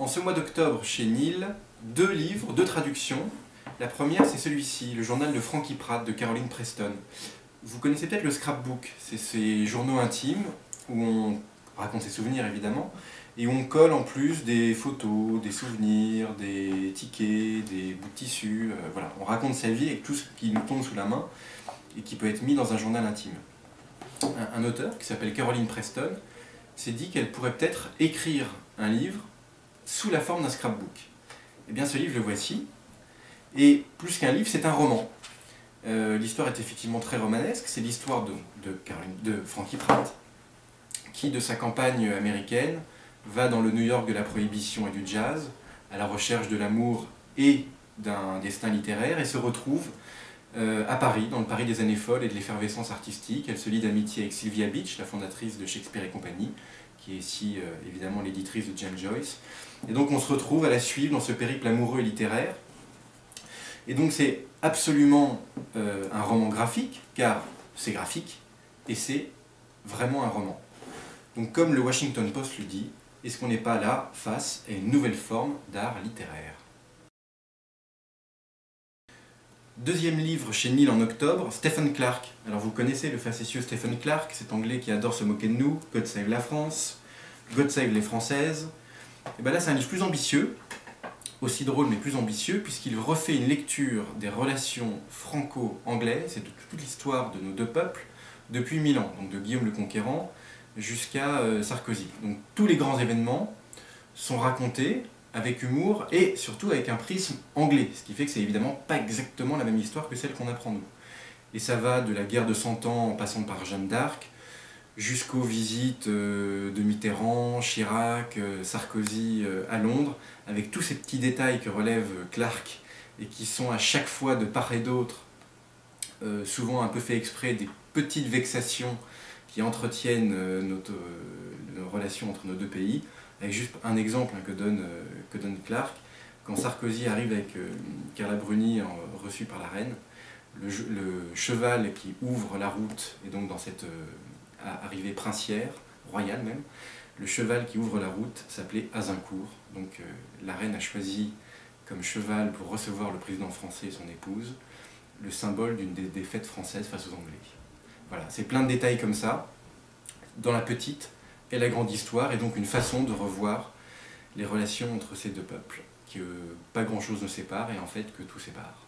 En ce mois d'octobre, chez Nil, deux livres, deux traductions. La première, c'est celui-ci, le journal de Frankie Pratt de Caroline Preston. Vous connaissez peut-être le scrapbook, c'est ces journaux intimes où on raconte ses souvenirs évidemment, et où on colle en plus des photos, des souvenirs, des tickets, des bouts de tissu, voilà. On raconte sa vie avec tout ce qui nous tombe sous la main et qui peut être mis dans un journal intime. Un auteur qui s'appelle Caroline Preston s'est dit qu'elle pourrait peut-être écrire un livre sous la forme d'un scrapbook. Eh bien ce livre, le voici, et plus qu'un livre, c'est un roman. L'histoire est effectivement très romanesque, c'est l'histoire de Frankie Pratt, qui de sa campagne américaine va dans le New York de la prohibition et du jazz, à la recherche de l'amour et d'un destin littéraire, et se retrouve à Paris, dans le Paris des années folles et de l'effervescence artistique. Elle se lie d'amitié avec Sylvia Beach, la fondatrice de Shakespeare et compagnie, qui est ici évidemment l'éditrice de James Joyce. Et donc on se retrouve à la suivre dans ce périple amoureux et littéraire. Et donc c'est absolument un roman graphique, car c'est graphique, et c'est vraiment un roman. Donc comme le Washington Post le dit, est-ce qu'on n'est pas là face à une nouvelle forme d'art littéraire? Deuxième livre chez Nil en octobre, Stephen Clark. Alors vous connaissez le facétieux Stephen Clark, cet Anglais qui adore se moquer de nous, God Save la France, God Save les Françaises. Et bien là c'est un livre plus ambitieux, aussi drôle mais plus ambitieux, puisqu'il refait une lecture des relations franco-anglaises et de toute l'histoire de nos deux peuples depuis 1000 ans, donc de Guillaume le Conquérant jusqu'à Sarkozy. Donc tous les grands événements sont racontés avec humour et surtout avec un prisme anglais, ce qui fait que c'est évidemment pas exactement la même histoire que celle qu'on apprend nous. Et ça va de la guerre de 100 ans en passant par Jeanne d'Arc, jusqu'aux visites de Mitterrand, Chirac, Sarkozy à Londres, avec tous ces petits détails que relève Clark et qui sont à chaque fois de part et d'autre, souvent un peu fait exprès, des petites vexations qui entretiennent nos relations entre nos deux pays. Avec juste un exemple que donne Clark, quand Sarkozy arrive avec Carla Bruni reçue par la reine, le cheval qui ouvre la route, et donc dans cette arrivée princière, royale même, le cheval qui ouvre la route s'appelait Azincourt. Donc la reine a choisi comme cheval pour recevoir le président français et son épouse, le symbole d'une des défaites françaises face aux Anglais. Voilà, c'est plein de détails comme ça, dans la petite et la grande histoire, et donc une façon de revoir les relations entre ces deux peuples, que pas grand chose ne sépare et en fait que tout sépare.